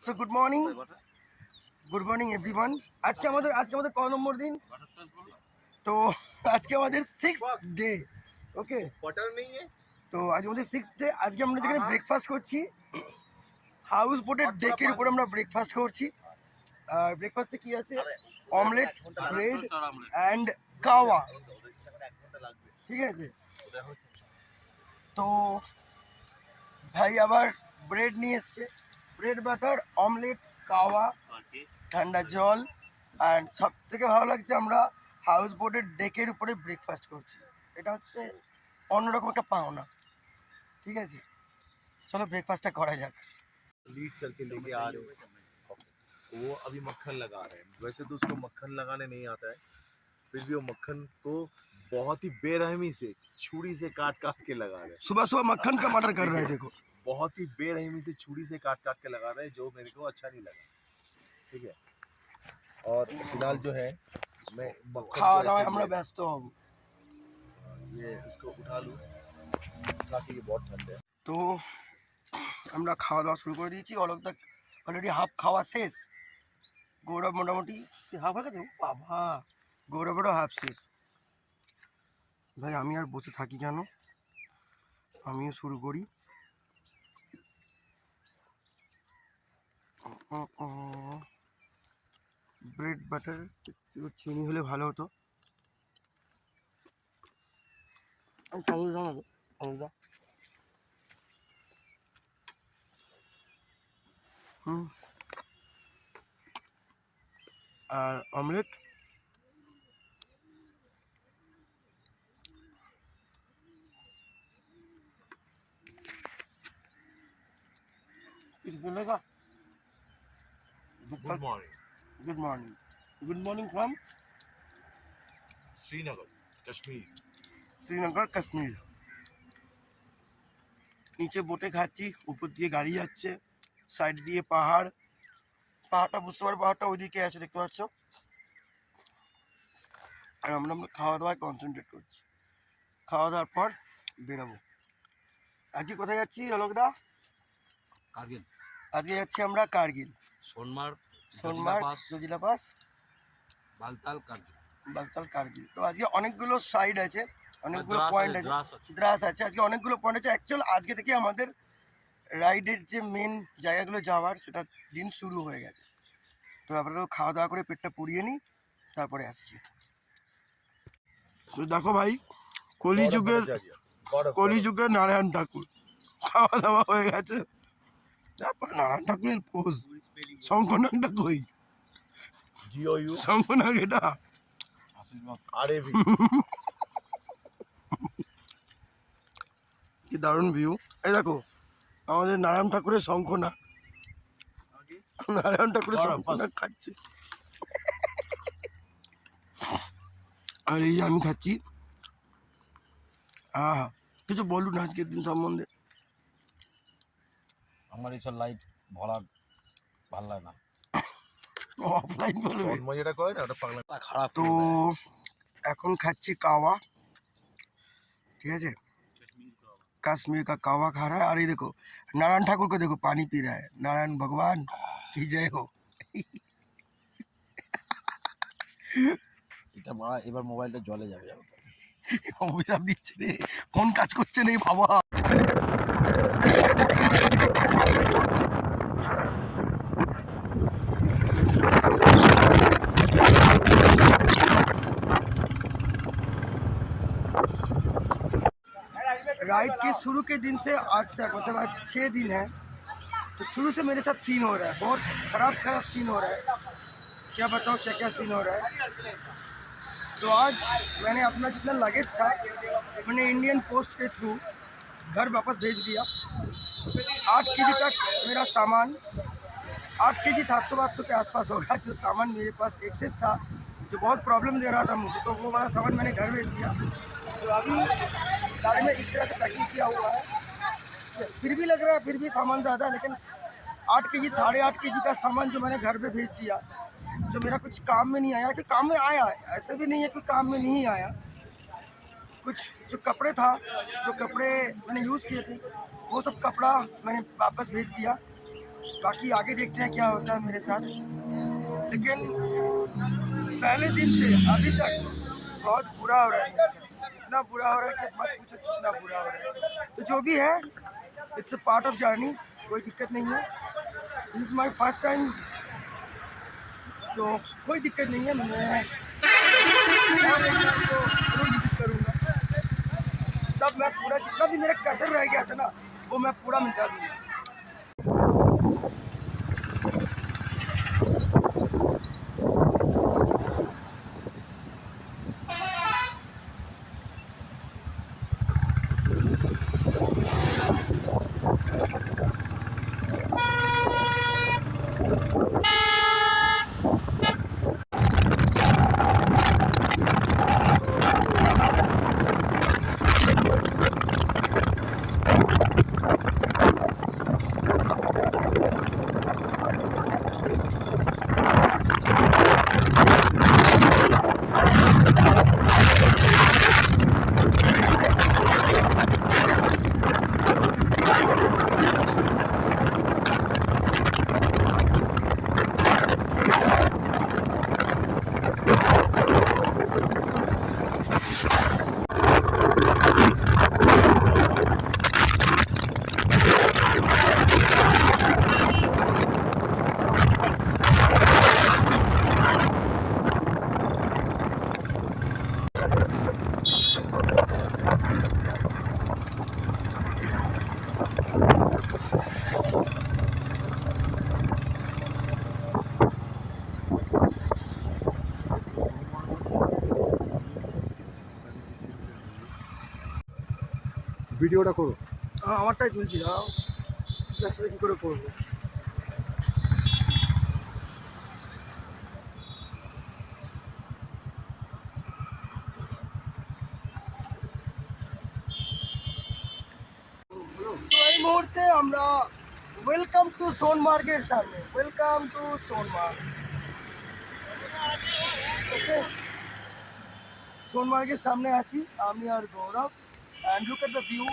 So good morning everyone. আজকে আমাদের ক নম্বর দিন? তো আজকে আমাদের 6th ডে। ওকে, তো আজকে আমাদের 6th ডে। আজকে আমরা যেখানে ব্রেকফাস্ট করছি, হাউস বোটের ডেকের উপর আমরা ব্রেকফাস্ট করছি। আর ব্রেকফাস্টে কি আছে? অমলেট, ব্রেড অ্যান্ড কাওয়া। ঠিক আছে, তো ভাই আবার ব্রেড নিয়ে এসছে, ব্রেড বাটার, অমলেট, কাওয়া, ঠান্ডা জল। অ্যান্ড সব থেকে ভালো লাগছে, আমরা হাউস বোটের ডেকের উপরে ব্রেকফাস্ট করছি। এটা হচ্ছে অন্যরকম একটা পাওনা। ঠিক আছে, চলো ব্রেকফাস্টটা করা যাক। लीड करके लेके आ रहे हैं, वो अभी मक्खन लगा रहे हैं। वैसे तो उसको मक्खन लगाने नहीं आता है, फिर भी वो मक्खन को बहुत ही बेरहमी से छुरी से काट काट के लगा रहे हैं। सुबह सुबह मक्खन का मर्डर कर रहे हैं, देखो। बहुत ही बेरहमी से छुरी से काट काट के लगा रहे हैं, जो मेरे को अच्छा नहीं लगा। ठीक है, और फिलहाल जो है मैं मक्खन খাওয়া को দাওয়ায় ऐसे আমরা ব্যস্ত হব। ये इसको उठा लूँ ताकि ये बहुत ठंड है। তো আমরা খাওয়া দাওয়া শুরু করে দিয়েছি। অলকদা অলরেডি হাফ খাওয়া শেষ। গৌরব মোটামুটি হাফ হয়ে গেছে। বাবা, গৌরবেরও হাফ শেষ। ভাই আমি আর বসে থাকি কেন, আমিও শুরু করি। ব্রেড বাটার চিনি হলে ভালো হতো। আমি চামচ জানাবো চামচটা। আর অমলেট, কিছু বলেগা? Good morning, good morning. Good morning from Srinagar Kashmir. Srinagar Kashmir. নিচে বোটে খাচ্ছি, উপর দিয়ে গাড়ি যাচ্ছে, সাইড দিয়ে পাহাড়। পাহাড়টা বুঝতে পারো, পাহাড়টা ওইদিকে আছে, দেখতে পাচ্ছ। আর আমরা খাওয়া দাওয়ায় কনসেন্ট্রেট করছি। খাওয়া দাওয়ার পর বেরোবো। আজকে কোথায় যাচ্ছি অলকদা? কার্গিল। আজকে যাচ্ছি আমরা কার্গিল, সোনমার্গ, জজিলা পাস, বালতাল, কার্গিল। বালতাল, কার্গিল। তো আজকে অনেকগুলো সাইড আছে, অনেকগুলো দ্রাস পয়েন্ট আছে, আছে, দ্রাস আছে। আজকে অনেকগুলো পয়েন্ট আছে। অ্যাকচুয়াল আজকে থেকে আমাদের রাইডের যে মেন জায়গাগুলো যাওয়ার, সেটা দিন শুরু হয়ে গেছে। তো আপনারা খাওয়া দাওয়া করে পেটটা পুড়িয়ে নিই, তারপরে আসছি। তো দেখো ভাই, কলিযুগের নারায়ণ ঠাকুর খাওয়া দাওয়া হয়ে গেছে। তারপর নারায়ণ ঠাকুরের পোজ। শঙ্খনাগটা কই? GOU শঙ্খনাগ এটা। RAV। কি দারুণ ভিউ! এই দেখো আমাদের নারায়ণ ঠাকুরের শঙ্খনাগ, নারায়ণ ঠাকুরের শঙ্খনাগ খাচ্ছে। আর এই যে আমি খাচ্ছি। হ্যাঁ, কিছু বলুন আজকের দিন সম্বন্ধে। আমার এইসব লাইফ ভরার ভালো লাগে না। অফলাইন বলবে। যেটা কয় না ওটা পাগলা খারাপ। তো এখন খাচ্ছি কাওয়া। ठीक है, कश्मीर का कावा खा रहा है। और ये देखो नारायण ठाकुर को, देखो पानी पी रहा है। नारायण भगवान की जय हो। এটা মারা এবার মোবাইলটা জলে যাবে। অভিশাপ দিচ্ছে রে, ফোন কাজ করছে না বাবা। राइड के शुरू के दिन से आज तक, मतलब आज 6 दिन है। तो शुरू से मेरे साथ सीन हो रहा है, बहुत खराब सीन हो रहा है। क्या बताओ क्या क्या सीन हो रहा है। तो आज मैंने अपना जितना लगेज था, मैंने इंडियन पोस्ट के थ्रू घर वापस भेज दिया। 8 केजी तक मेरा सामान, 8 केजी 700-800 के आसपास होगा, जो सामान मेरे पास एक्सेस था, जो बहुत प्रॉब्लम दे रहा था मुझे। तो वो वाला सामान मैंने घर भेज दिया। तो अभी गाड़ी में इस तरह से पैकिंग किया हुआ है। फिर भी लग रहा है, फिर भी सामान ज़्यादा है, लेकिन 8 केजी 8.5 केजी का सामान जो मैंने घर पे भेज दिया, जो मेरा कुछ काम में नहीं आया। कि काम में आया है, ऐसे भी नहीं है कि काम में नहीं आया। कुछ जो कपड़े था, जो कपड़े मैंने यूज़ किए थे, वो सब कपड़ा मैंने वापस भेज दिया। बाकी आगे देखते हैं क्या होता है मेरे साथ। लेकिन पहले दिन से अभी तक बहुत बुरा हो रहा है मेरे साथ, इतना बुरा हो रहा है कि मत पूछो कितना बुरा हो रहा है। तो जो भी है, it's a part of journey, कोई दिक्कत नहीं है। This is my first time, तो कोई दिक्कत नहीं है। मैं और एक बार तो जरूर विजिट करूँगा, तब मैं पूरा जितना भी मेरा कसर रह गया था ना, वो मैं पूरा मिटा दूँगा। ভিডিওটা করো। আমারটাই তুলছি, দাঁড়াও, ব্যবসাটা কী করে করবো। তো এই মুহূর্তে আমরা ওয়েলকাম টু সোনমার্গের সামনে, ওয়েলকাম টু সোনমার্গ। ওকে, সোনমার্গের সামনে আছি আমি আর Gaurav, and look at the view.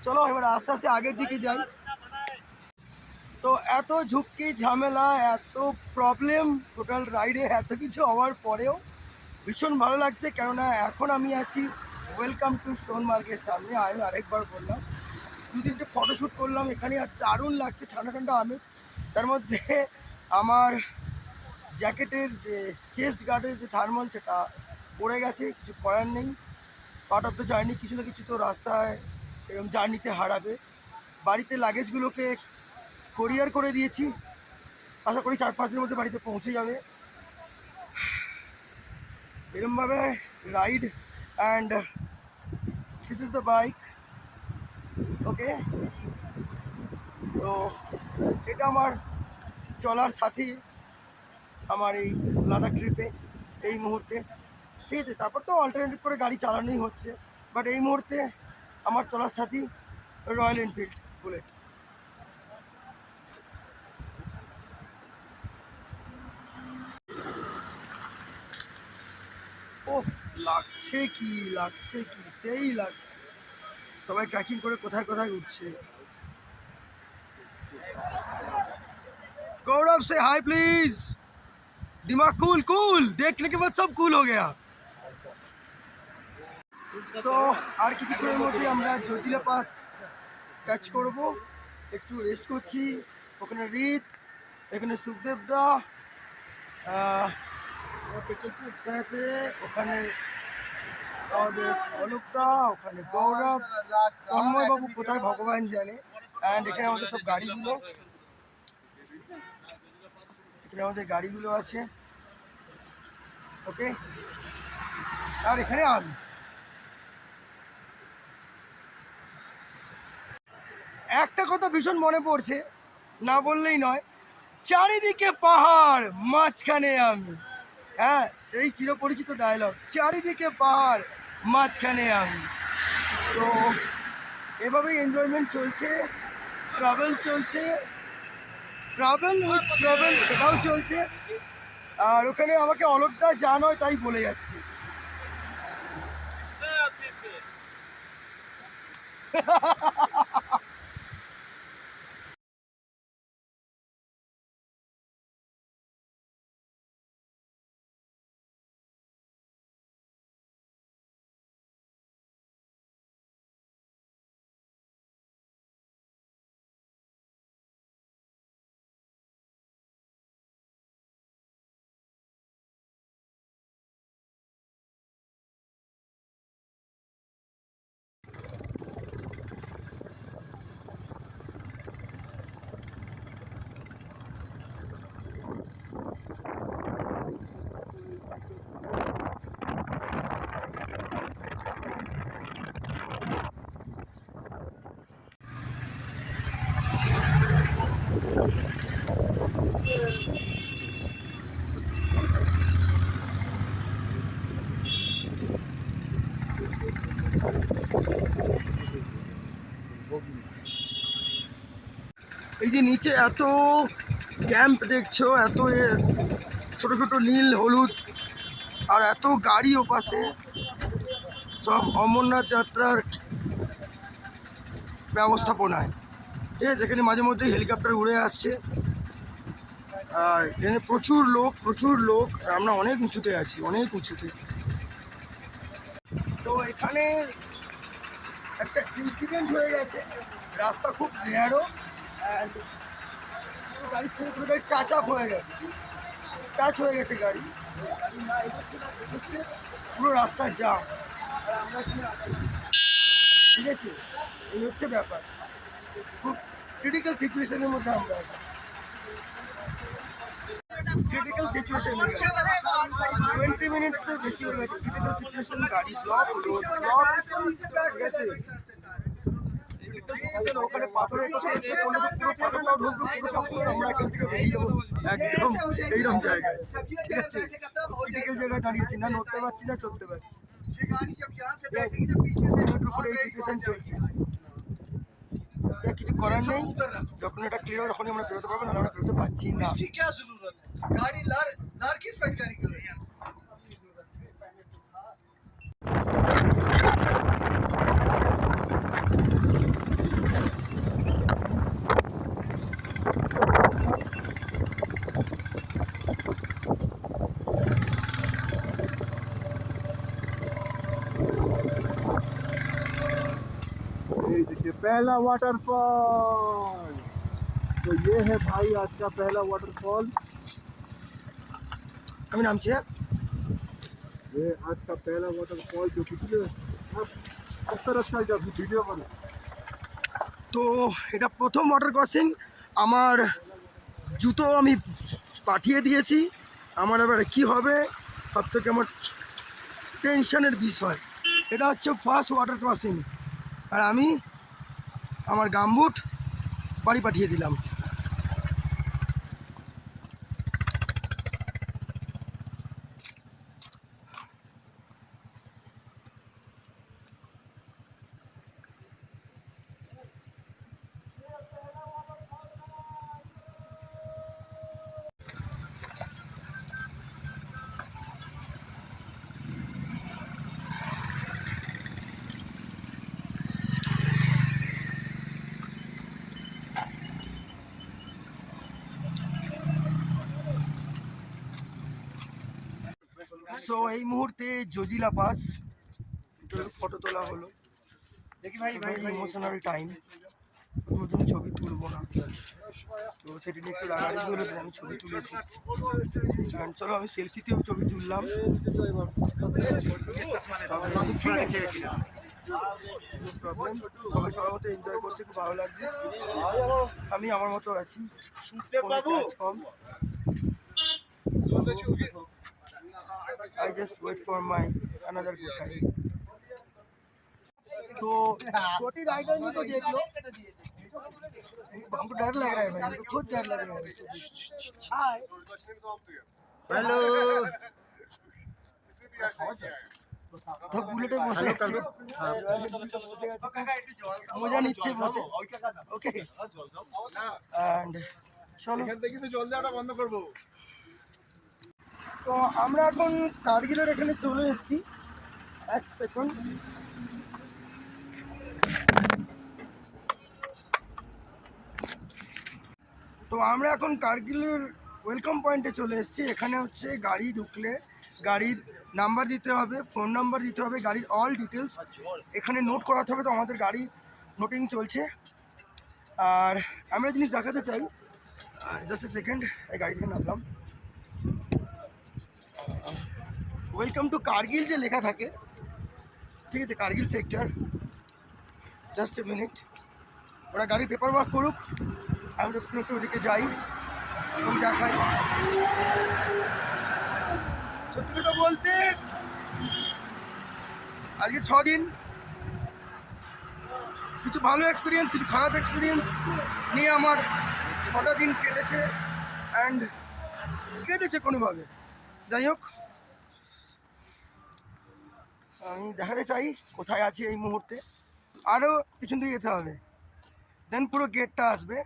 চলো এবার আস্তে আস্তে আগের দিকে যাই। তো এত ঝুঁকি ঝামেলা, এত প্রবলেম টোটাল রাইডে, এত কিছু হওয়ার পরেও ভীষণ ভালো লাগছে, কেননা এখন আমি আছি ওয়েলকাম টু সোনমার্গের সামনে। আমি আরেকবার বললাম, দু তিনটে ফটোশ্যুট করলাম এখানে, আর দারুণ লাগছে, ঠান্ডা ঠান্ডা আমেজ। তার মধ্যে আমার জ্যাকেটের যে চেস্ট গার্ডের যে থার্মাল, সেটা পড়ে গেছে, কিছু করার নেই, পার্ট অফ দ্য জার্নি। কিছু না কিছু তো রাস্তায় এরকম জার্নিতে হারাবে। বাড়িতে লাগেজগুলোকে কোরিয়ার করে দিয়েছি, আশা করি 4-5 দিনের মধ্যে বাড়িতে পৌঁছে যাবে। এরমভাবে ride, and this is the bike. Okay, তো এটা আমার চলার সাথী আমার এই লাদাখ ট্রিপে এই মুহূর্তে, ঠিক আছে। তারপর তো অল্টারনেটিভ করে গাড়ি চালানোই হচ্ছে, বাট এই মুহূর্তে আমার চলার সাথী রয়্যাল এনফিল্ড বুলেট। ওফ, লাগছে কি, লাগছে কি, সেই লাগছে। সবাই ট্রেকিং করে কোথায় কোথায় উঠছে। गौरव से हाय प्लीज। दिमाग कूल कूल, देखने के बाद सब कूल हो गया। তো আর কিছুক্ষণের মধ্যে আমরা জ্যোতিলা পাস টাচ করব। একটু রেস্ট করছি, ওখানে রিত, এখানে সুখদেব দা আছে, ওখানে আমাদের অলোক দা, ওখানে গৌরব, তন্ময়বাবু কোথায় ভগবান জানে। অ্যান্ড এখানে আমাদের সব গাড়িগুলো, এখানে আমাদের গাড়িগুলো আছে। ওকে, আর এখানে আমি। একটা কথা ভীষণ মনে পড়ছে, না বললেই নয়, চারিদিকে পাহাড়, মাঝখানে আমি। হ্যাঁ, সেই চিরপরিচিত ডায়লগ, চারিদিকে পাহাড়, মাঝখানে আমি। তো এভাবেই এনজয়মেন্ট চলছে, ট্রাভেল চলছে, ট্রাভেল উইথ ট্রাভেল সেটাও চলছে। আর ওখানে আমাকে অলোকদা যা নয় তাই বলে যাচ্ছে। এই যে নিচে এত ক্যাম্প দেখছো, এত ছোট ছোট নীল হলুদ আর এত গাড়ি ওপাশে, সব অমরনাথ যাত্রার ব্যবস্থাপনায়। ঠিক আছে, এখানে মাঝে মধ্যে হেলিকপ্টার উড়ে আসছে আর এখানে প্রচুর লোক। আর আমরা অনেক উঁচুতে আছি, অনেক উঁচুতে। তো এখানে একটা ইনসিডেন্ট হয়ে গেছে, রাস্তা খুব ন্যারো, গাড়ি পুরো গাড়ি টাচ হয়ে গেছে গাড়ি হচ্ছে, পুরো রাস্তা জাম। ঠিক আছে, এই হচ্ছে ব্যাপার, খুব ক্রিটিক্যাল সিচুয়েশনের মধ্যে আমরা ক্রিটিক্যাল সিচুয়েশন 20 মিনিটসের বেশি হয়ে গেছে ক্রিটিক্যাল সিচুয়েশন, গাড়ি ব্লক, রোড ব্লক। ঠিক আছে, ওখানে পাথরের কথা হচ্ছে, পুরো পাথরটাও ঢুকবে, পুরো সবসময় আমরা এখান থেকে বেরিয়ে যাবো একদম এইরকম জায়গায়। ঠিক আছে, ক্রিটিক্যাল জায়গায় দাঁড়িয়েছি, না নড়তে পারছি না চলতে পারছি, উপরে এই সিচুয়েশন চলছে। কিছু করার নেই, যখন এটা ক্লিয়ার হবে তখনই আমরা বেরোতে পারবো, না আমরা বেরোতে পারছি না। ये देखिए पहला वाटरफॉल। तो ये है भाई आज का पहला वाटरफॉल। আমি নামছি। ये आज का पहला वाटरफॉल जो पिछले अच्छा जब वीडियो बने। তো এটা প্রথম ওয়াটার ক্রসিং, আমার জুতো আমি পাঠিয়ে দিয়েছি, আমার এবারে কী হবে সব থেকে আমার টেনশনের বিষয়। এটা হচ্ছে ফার্স্ট ওয়াটার ক্রসিং, আর আমি আমার গামবুট বাড়ি পাঠিয়ে দিলাম। সো এই মুহূর্তে জজিলা পাস, ফটো তোলা হলো, ইমোশনাল টাইম। প্রথম ছবি তুলবো না, তো সেটা নিয়ে একটু রাগারাগি হলো, আমি ছবি তুলেছি। চলো আমি সেলফিতেও ছবি তুললাম। ঠিক আছে, প্রবলেম, সবাই সবার মতো এনজয় করছে, খুব ভালো লাগছে। আমি আমার মতো আছি, কম। I just wait for my another good time. तो छोटी राइडर ने तो देख लो, हमको डर लग रहा है भाई, हमको खुद डर लग रहा है। हेलो, তো বুলেটে বসে আছে, মজা নিচ্ছে বসে। ওকে, এন্ড চলো এখান থেকে তো জল দেওয়াটা বন্ধ করবো। তো আমরা এখন কার্গিলের এখানে চলে এসেছি। এক সেকেন্ড, তো আমরা এখন কার্গিলের ওয়েলকাম পয়েন্টে চলে এসেছি। এখানে হচ্ছে গাড়ি ঢুকলে গাড়ির নাম্বার দিতে হবে, ফোন নাম্বার দিতে হবে, গাড়ির অল ডিটেলস এখানে নোট করাতে হবে। তো আমাদের গাড়ি নোটিং চলছে। আর আমি একটা জিনিস দেখাতে চাই, জাস্ট এ সেকেন্ড, এই গাড়ি থেকে নামলাম। ওয়েলকাম টু কার্গিল যে লেখা থাকে, ঠিক আছে, Kargil sector. Just a minute, ওরা গাড়ির পেপার ওয়ার্ক করুক, আমি যতক্ষণ একটু ওদিকে যাই এবং দেখাই। সত্যি কথা বলতে আজকে 6 দিন, কিছু ভালো এক্সপিরিয়েন্স, কিছু খারাপ এক্সপিরিয়েন্স নিয়ে আমার 6টা দিন কেটেছে অ্যান্ড কেটেছে কোনোভাবে। যাই হোক, আমি দেখাতে চাই কোথায় আছি এই মুহূর্তে। আরও পিছন দিকে যেতে হবে, দেন পুরো গেটটা আসবে।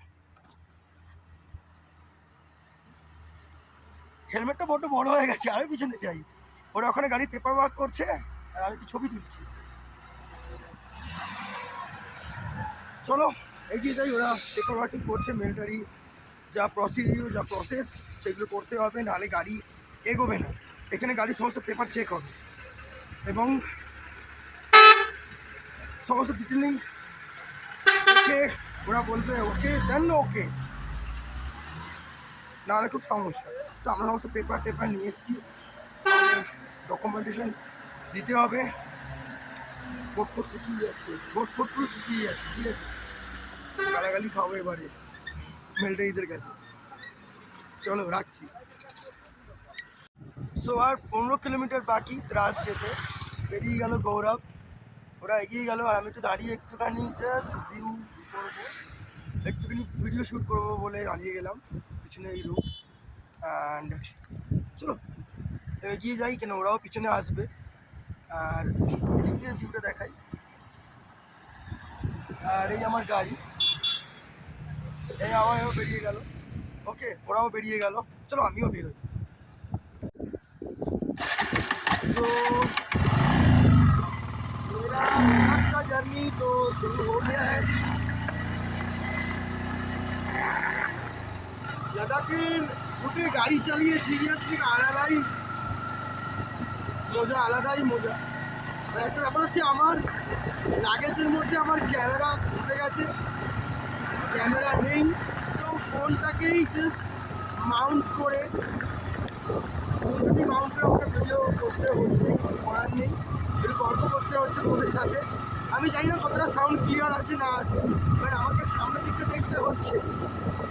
হেলমেটটা বড্ড বড় হয়ে গেছে, আরও পিছনে যাই। ওরা ওখানে গাড়ির পেপার ওয়ার্ক করছে আর আমি একটু ছবি তুলছি। চলো এগিয়ে যাই। ওরা পেপার ওয়ার্কিং করছে, মিলিটারি যা প্রসিডিউর, যা প্রসেস সেগুলো করতে হবে, নাহলে গাড়ি এগোবে না। এখানে গাড়ির সমস্ত পেপার চেক হবে এবং সমস্ত ডিটেলিংস দেখে ওরা বলবে ওকে, দেন ওকে, নাহলে খুব সমস্যা। তো আমরা সমস্ত পেপার নিয়ে এসেছি, ডকুমেন্টেশন দিতে হবে। ভোট শুকিয়ে যাচ্ছে, ভোট পুরো শুকিয়ে যাচ্ছে, ঠিক আছে। গালাগালি খাবো এবারে মিলিটারিদের কাছে। চলো রাখছি। সো আর 15 কিলোমিটার বাকি দ্রাস যেতে। বেরিয়ে গেল গৌরব, ওরা এগিয়ে গেল আর আমি একটু দাঁড়িয়ে একটুখানি জাস্ট ভিউ করবো, একটুখানি ভিডিও শ্যুট করবো বলে দাঁড়িয়ে গেলাম। পিছনে এই রুট অ্যান্ড চলো এগিয়ে যাই, কেন ওরাও পিছনে আসবে। আর এদিক দিয়ে ভিউটা দেখাই। আর এই আমার গাড়ি, এই আমারও বেরিয়ে গেল। ওকে, ওরাও বেরিয়ে গেল, চলো আমিও বেরোই। तो मेरा लद्दाख का जर्नी तो शुरू हो गया है। লাদাখের রুটে গাড়ি চালিয়ে সিরিয়াসলি আলাদাই মজা। আর একটা ব্যাপার হচ্ছে, আমার লাগেজের মধ্যে আমার ক্যামেরা ঢুকে গেছে, ক্যামেরা নেই। তো ফোনটাকেই জাস্ট মাউন্ট করে ওকে ভিডিও করতে হচ্ছে, করার নেই, একটু গল্প করতে হচ্ছে ওদের সাথে। আমি জানি না কতটা সাউন্ড ক্লিয়ার আছে না আছে, বাট আমাকে সামনের দিকটা দেখতে হচ্ছে,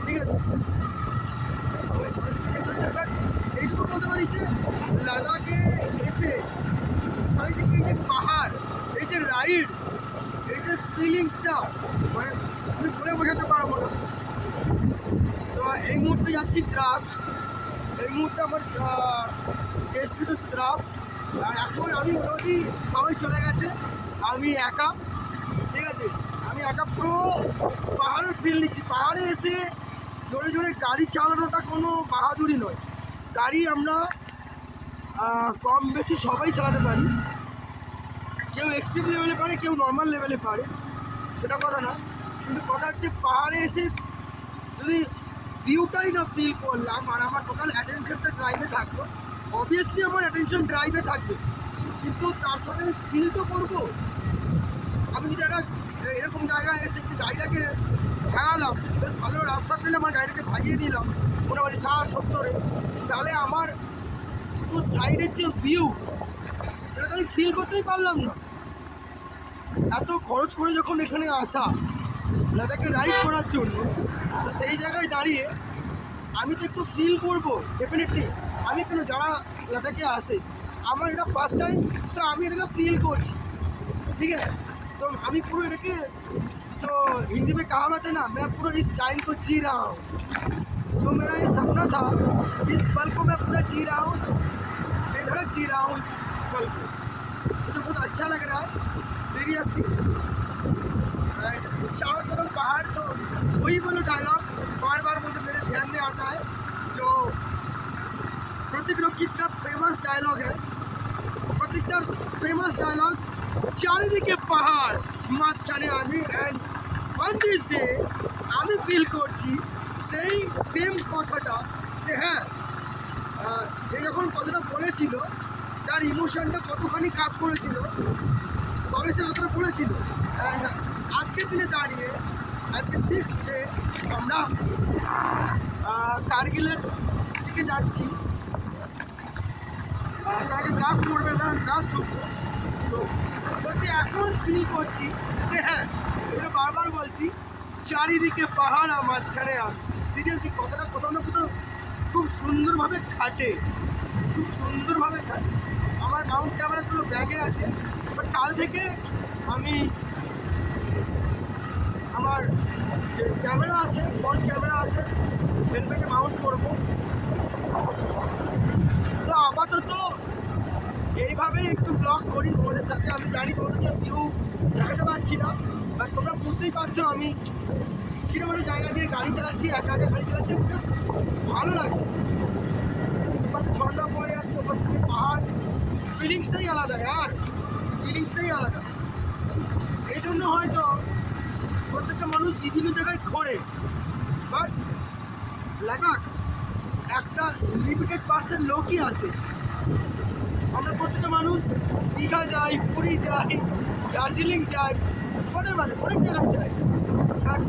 ঠিক আছে। বাট এইটুকু বলতে পারি যে লাদাখে এসে চারিদিকে এই যে পাহাড়, এই যে রাইড, এই যে ফিলিংসটা, মানে আমি বলে বোঝাতে পারবো না। তো এই মুহূর্তে যাচ্ছি দ্রাস। এই মুহূর্তে আমার ডেস্টিনেশন হচ্ছে দ্রাস। আর এখন আমি মোটামুটি সবাই চলে গেছে, আমি একা, ঠিক আছে। আমি একা পুরো পাহাড়ের ফিল নিচ্ছি। পাহাড়ে এসে জোরে জোরে গাড়ি চালানোটা কোনো বাহাদুরি নয়। গাড়ি আমরা কম বেশি সবাই চালাতে পারি, কেউ এক্সট্রিম লেভেলে পারে, কেউ নর্মাল লেভেলে পারে, সেটা কথা না। কিন্তু কথা হচ্ছে পাহাড়ে এসে যদি ভিউটাই না ফিল করলাম আর আমার টোটাল অ্যাটেনশনটা ড্রাইভে থাকলো, অবভিয়াসলি আমার অ্যাটেনশন ড্রাইভে থাকবে, কিন্তু তার সাথে আমি ফিল তো করবো। আমি যদি একটা এরকম জায়গায় এসে যদি গাড়িটাকে ভাঙালাম, বেশ ভালো রাস্তা পেলে আমার গাড়িটাকে ভাজিয়ে দিলাম মোটামুটি 60-70-এ, তাহলে আমার পুরো সাইডের যে ভিউ সেটা তো আমি ফিল করতেই পারলাম না। এত খরচ করে যখন এখানে আসা লাদাখে রাইড করার জন্য, তো সেই জায়গায় দাঁড়িয়ে আমি তো একটু ফিল করবো ডেফিনেটলি। আমি কেন, যারা লাদাখে আসে, আমার এটা ফার্স্ট টাইম, তো আমি এটাকে ফিল করছি, ठीक है। तो अभी पूरे रखे, तो हिंदी में कहावत है ना, मैं पूरा इस टाइम को जी रहा हूँ। जो मेरा ये सपना था, इस पल को मैं पूरा जी रहा हूँ, बेधड़क जी रहा हूँ इस पल को। मुझे बहुत अच्छा लग रहा है सीरियसली। चारों तरफ पहाड़, तो वही बोलो डायलॉग बार बार मुझे मेरे ध्यान में आता है, जो प्रतीक रोकित का फेमस डायलॉग है। প্রত্যেকটার ফেমাস ডায়লগ, চারিদিকে পাহাড়, মাঝখানে আমি। অ্যান্ড অন দিস ডে আমি ফিল করছি সেই সেম কথাটা যে হ্যাঁ সে যখন কথাটা বলেছিল তার ইমোশনটা কতখানি কাজ করেছিল তবে সে কথাটা বলেছিল। অ্যান্ড আজকের দিনে দাঁড়িয়ে আজকে 6th ডে আমরা কার্গিলের দিকে যাচ্ছি। তার আগে দ্রাস পড়বে না, দ্রাস ঢুকবো। তো সত্যি এখন ফিল করছি যে হ্যাঁ এটা বারবার বলছি চারিদিকে পাহাড় আর মাঝখানে আমি সিরিয়াসলি কথাটা কোথাও না কোথাও খুব সুন্দরভাবে খাটে, খুব সুন্দরভাবে খাটে। আমার মাউন্ট ক্যামেরাগুলো ব্যাগে আছে, বাট কাল থেকে আমি আমার যে ক্যামেরা আছে ফ্রন্ট ক্যামেরা আছে হেলমেটে মাউন্ট করবো। তো আপাতত এইভাবেই একটু ব্লগ করি তোমাদের সাথে। আমি জানি তোমাদেরকে ভিউ দেখাতে পারছি না, বাট তোমরা বুঝতেই পারছো আমি কিরকম একটা জায়গা দিয়ে গাড়ি চালাচ্ছি, একা একা গাড়ি চালাচ্ছি, বেশ ভালো লাগছে। ওপাশে ঝর্ণা পড়ে যাচ্ছে, ওপাশ থেকে পাহাড়, ফিলিংসটাই আলাদা আর ফিলিংসটাই আলাদা। এই জন্য হয়তো প্রত্যেকটা মানুষ বিভিন্ন জায়গায় ঘোরে, বাট লাদাখ একটা লিমিটেড পার্সেন্ট লোকই আছে। আমরা প্রত্যেকটা মানুষ দীঘা যাই, পুরী যাই, দার্জিলিং যাই, অনেক জায়গায় যাই। আর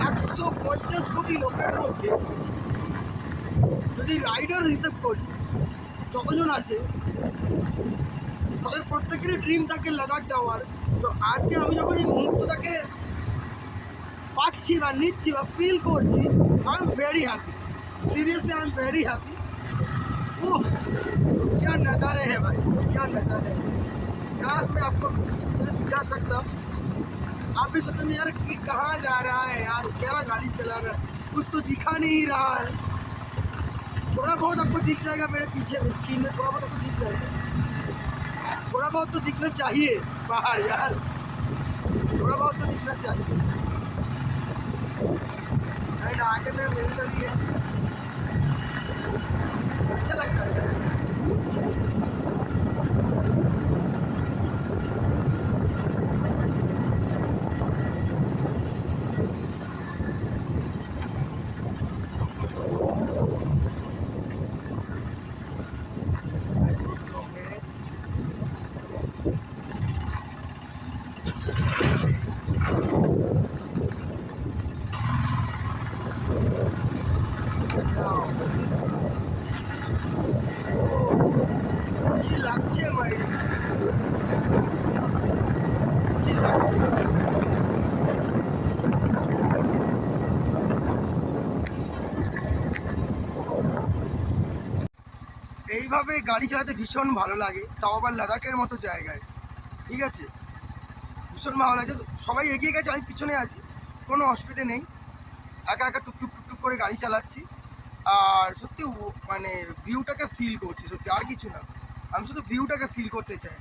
150 কোটি লোকের মধ্যে যদি রাইডার হিসেব করি যতজন আছে তাদের প্রত্যেকেরই ড্রিম থাকে লাদাখ যাওয়ার। তো আজকে আমি যখন এই মুহূর্তটাকে পাচ্ছি বা নিচ্ছি বা ফিল করছি, I am very happy, seriously I am very happy. Oh क्या नज़ारे हैं भाई, क्या नज़ारे हैं। काश मैं आपको दिखा सकता, आप भी सोचेंगे यार कि कहाँ जा रहा है यार, क्या गाड़ी चला रहा है, कुछ तो दिखा नहीं रहा है। थोड़ा बहुत आपको दिख जाएगा मेरे पीछे स्क्रीन में, थोड़ा बहुत आपको दिख जाएगा, थोड़ा बहुत तो दिखना चाहिए पहाड़ यार, थोड़ा बहुत तो दिखना चाहिए। एंड आगे में मिलकर लिए अच्छा लगता है। কি লাগছে ভাই, কি লাগছে। এইভাবে গাড়ি চালাতে ভীষণ ভালো লাগে, তাও আবার লাদাখের মতো জায়গায়, ঠিক আছে, ভীষণ ভালো লাগে। সবাই এগিয়ে গেছে, আমি পিছনে আছি, কোনো অসুবিধে নেই, একা একা টুকটুক টুকটুক করে গাড়ি চালাচ্ছি। আর সত্যি মানে ভিউটাকে ফিল করছি, সত্যি আর কিছু না, আমি শুধু ভিউটাকে ফিল করতে চাই,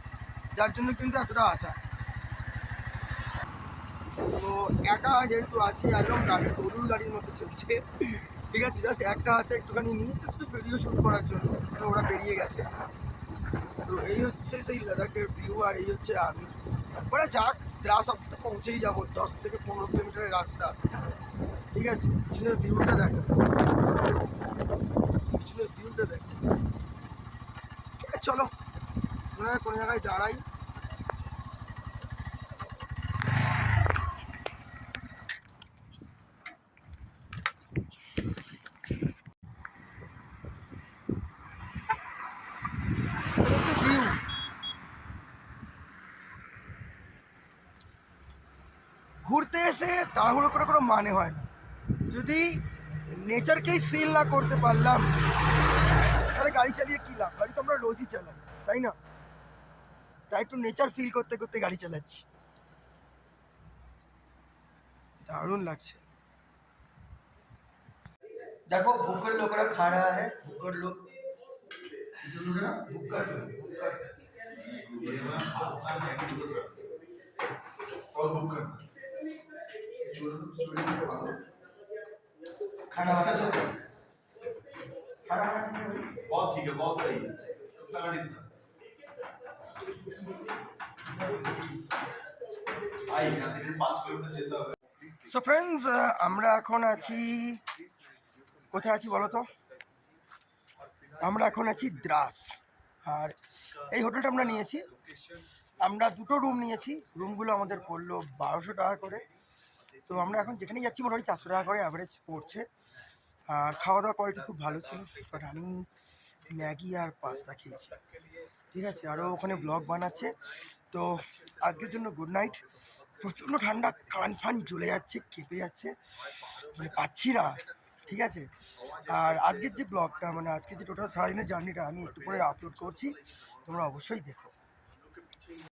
যার জন্য কিন্তু এতটা আশা। তো একা যেহেতু আছি একদম গাড়ি গরুর গাড়ির মতো চলছে, ঠিক আছে, জাস্ট একটা হাতে একটুখানি নিয়ে জাস্ট ভিডিও শ্যুট করার জন্য ওরা বেরিয়ে গেছে। তো এই হচ্ছে সেই লাদাখের ভিউ, আর এই হচ্ছে আমি। ওরা যাক, দ্রাস অব্দি তো পৌঁছেই যাবো, 10 থেকে 15 কিলোমিটারের রাস্তা, ঠিক আছে। পিছনের ভিউটা দেখো, পিছনের ভিউটা দেখো। ঠিক আছে চলো, মনে হয় কোনো জায়গায় দাঁড়াই। ভিউ ঘুরতে এসে তাড়াহুড়ো করে কোনো মানে হয় না, যদি নেচারকেই ফিল না করতে পারলাম তাহলে গাড়ি চালিয়ে কী লাভ। গাড়ি তো আমরা রোজই চালাই, তাই না? তাই একটু নেচার ফিল করতে করতে গাড়ি চালাচ্ছি, দারুণ লাগছে। देखो भूखड़ लोगड़ा खा रहा है, भूखड़ लोग भूखड़ और बुक करना चोरी खाना वाना चल रहा है, खाना बहुत ठीक है, बहुत सही है। कितना गाड़ी था आई यहाँ থেকে 5 কিলোমিটার যেতে হবে। সো ফ্রেন্ডস, আমরা এখন আছি, কোথায় আছি বলো তো? আমরা এখন আছি দ্রাস। আর এই হোটেলটা আমরা নিয়েছি, আমরা দুটো রুম নিয়েছি। রুমগুলো আমাদের পড়লো 1200 টাকা করে। তো আমরা এখন যেখানেই যাচ্ছি মোটামুটি 400 টাকা করে অ্যাভারেজ পড়ছে। আর খাওয়া দাওয়া কোয়ালিটি খুব ভালো ছিল, বাট আমি ম্যাগি আর পাস্তা খেয়েছি। ঠিক আছে, আরও ওখানে ব্লগ বানাচ্ছে। তো আজকের জন্য গুড নাইট। প্রচণ্ড ঠান্ডা, কান ফান জ্বলে যাচ্ছে, কেঁপে যাচ্ছে, মানে পাচ্ছি না। ঠিক আছে, আর আজকের যে ব্লগটা, মানে আজকের যে টোটাল সারাদিনের জার্নিটা আমি একটু পরে আপলোড করছি, তোমরা অবশ্যই দেখো।